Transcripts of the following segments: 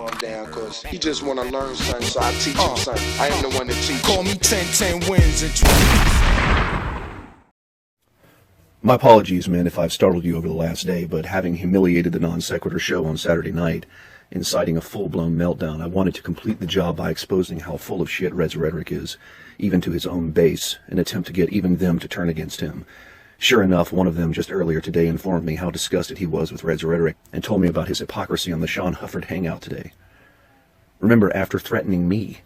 calm down, cause he just wanna learn something, so I teach him something. I am the one that teach. Call me 10 wins and 20. My apologies, man, if I've startled you over the last day, but having humiliated the Non Sequitur show on Saturday night, inciting a full-blown meltdown, I wanted to complete the job by exposing how full of shit Rhetoric is, even to his own base, an attempt to get even them to turn against him. Sure enough, one of them just earlier today informed me how disgusted he was with Rhetoric and told me about his hypocrisy on the Sean Hufford hangout today. Remember, after threatening me,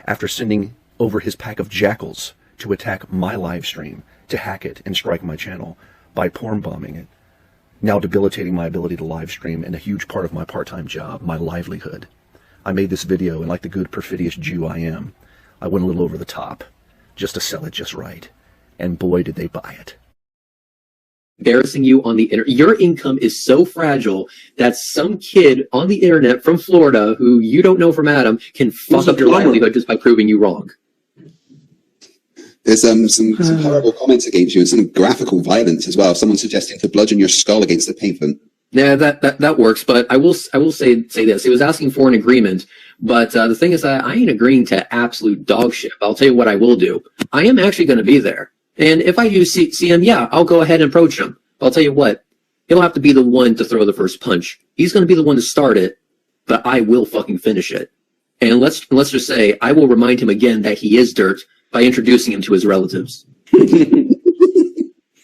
after sending over his pack of jackals to attack my live stream, to hack it and strike my channel by porn bombing it, now debilitating my ability to live stream and a huge part of my part-time job, my livelihood. I made this video, and like the good perfidious Jew I am, I went a little over the top, just to sell it just right. And boy, did they buy it. Embarrassing you on the internet. Your income is so fragile that some kid on the internet from Florida, who you don't know from Adam, can fuck up your livelihood just by proving you wrong. There's some horrible comments against you and some graphical violence as well. Someone suggesting to bludgeon your skull against the pavement. Yeah, that works. But I will say this. He was asking for an agreement, but the thing is that I ain't agreeing to absolute dog shit. I'll tell you what I will do. I am actually going to be there, and if I do see him, yeah, I'll go ahead and approach him. But I'll tell you what, he'll have to be the one to throw the first punch. He's going to be the one to start it, but I will fucking finish it. And let's just say I will remind him again that he is dirt by introducing him to his relatives.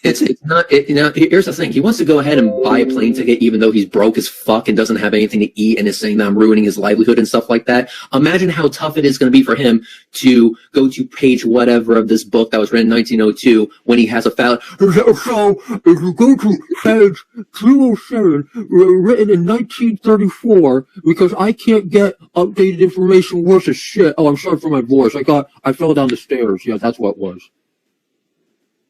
It's not, here's the thing. He wants to go ahead and buy a plane ticket even though he's broke as fuck and doesn't have anything to eat and is saying that I'm ruining his livelihood and stuff like that. Imagine how tough it is going to be for him to go to page whatever of this book that was written in 1902 when he has a foul. So, if you go to page 207, written in 1934, because I can't get updated information worth of shit. Oh, I'm sorry for my voice. I fell down the stairs. Yeah, that's what it was.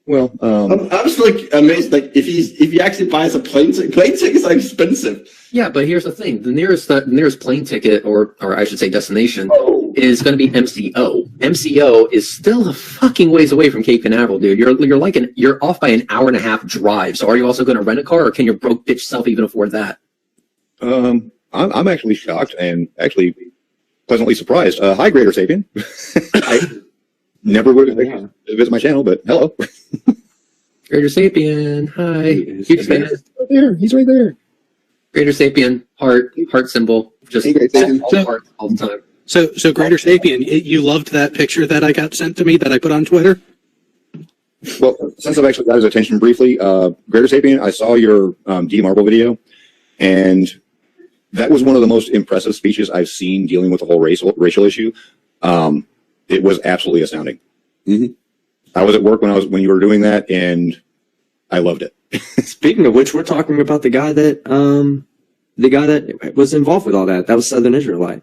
Well, I'm just like amazed. Like if he actually buys a plane tickets are expensive. Yeah, but here's the thing: the nearest plane ticket, or I should say destination, is going to be MCO. MCO is still a fucking ways away from Cape Canaveral, dude. You're off by an hour and a half drive. So are you also going to rent a car, or can your broke bitch self even afford that? I'm actually shocked and actually pleasantly surprised. Hi, Greater Sapien. Never would have visit my channel, but hello. Greater Sapien, hi. He's right there. He's right there. Greater Sapien, heart symbol, just all the time. So Greater Sapien, you loved that picture that I got sent to me that I put on Twitter? Well, since I've actually got his attention briefly, Greater Sapien, I saw your D Marble video, and that was one of the most impressive speeches I've seen dealing with the whole racial issue. It was absolutely astounding. Mm-hmm. I was at work when you were doing that, and I loved it. Speaking of which, we're talking about the guy that was involved with all that. That was Southern Israelite.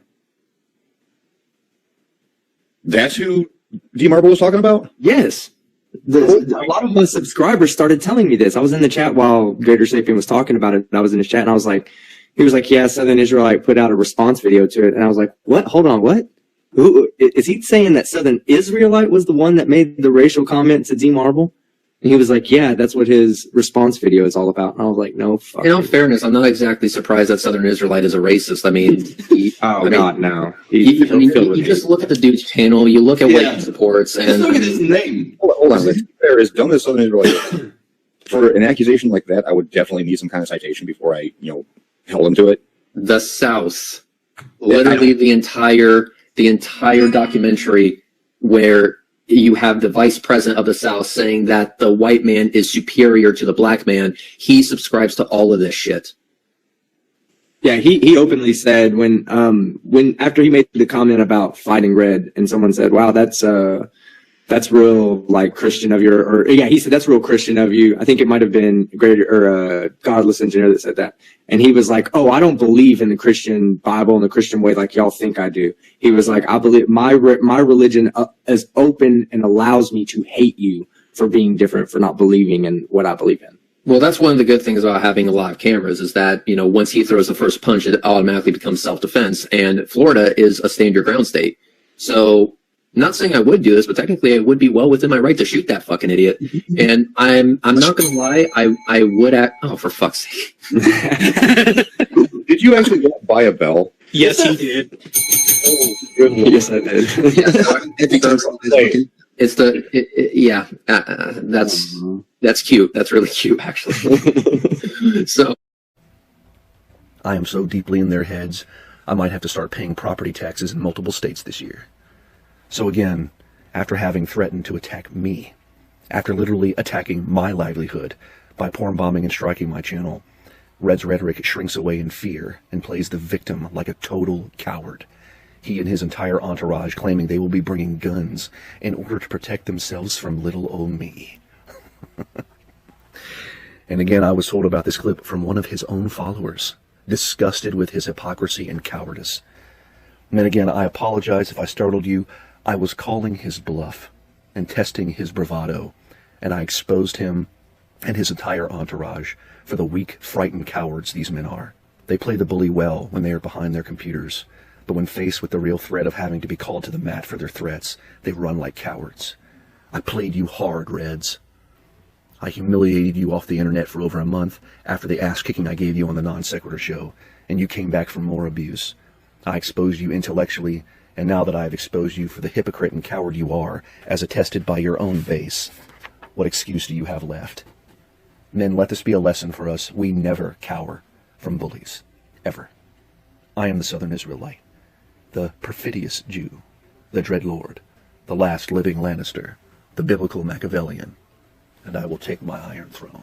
That's who D Marble was talking about? Yes. A lot of my subscribers started telling me this. I was in the chat while Greater Sapien was talking about it, and I was in his chat, and he was like, yeah, Southern Israelite put out a response video to it, and I was like, what? Hold on, what? Who is he saying that Southern Israelite was the one that made the racial comment to D Marble? And he was like, yeah, that's what his response video is all about. And I was like, no, fuck. In all fairness, I'm not exactly surprised that Southern Israelite is a racist. I mean, no. You just look at the dude's channel, you look at what he supports, and just look at his name. Hold on. There is done this Southern Israelite. For an accusation like that, I would definitely need some kind of citation before I, held him to it. The South, literally the entire documentary where you have the vice president of the South saying that the white man is superior to the black man. He subscribes to all of this shit. Yeah, he openly said when after he made the comment about fighting red, and someone said, wow, that's real like Christian of your, he said that's real Christian of you. I think it might have been Godless Engineer that said that. And he was like, oh, I don't believe in the Christian Bible and the Christian way like y'all think I do. He was like, I believe my religion is open and allows me to hate you for being different, for not believing in what I believe in. Well, that's one of the good things about having live cameras is that, once he throws the first punch, it automatically becomes self-defense. And Florida is a stand your ground state. So, not saying I would do this, but technically I would be well within my right to shoot that fucking idiot. And I'm not gonna lie, I would act. Oh, for fuck's sake! Did you actually buy a bell Yes, he did. Yes, I did. Every time something's looking. It's that's cute. That's really cute, actually. So I am so deeply in their heads, I might have to start paying property taxes in multiple states this year. So again, after having threatened to attack me, after literally attacking my livelihood by porn bombing and striking my channel, Red's Rhetoric shrinks away in fear and plays the victim like a total coward. He and his entire entourage claiming they will be bringing guns in order to protect themselves from little old me. And again, I was told about this clip from one of his own followers, disgusted with his hypocrisy and cowardice. And then again, I apologize if I startled you. I was calling his bluff and testing his bravado, and I exposed him and his entire entourage for the weak, frightened cowards these men are. They play the bully well when they are behind their computers, but when faced with the real threat of having to be called to the mat for their threats, they run like cowards. I played you hard, Reds. I humiliated you off the internet for over a month after the ass-kicking I gave you on the Non Sequitur show, and you came back for more abuse. I exposed you intellectually, and now that I have exposed you for the hypocrite and coward you are, as attested by your own base, what excuse do you have left? Men, let this be a lesson for us. We never cower from bullies. Ever. I am the Southern Israelite, the perfidious Jew, the Dreadlord, the last living Lannister, the biblical Machiavellian, and I will take my iron throne.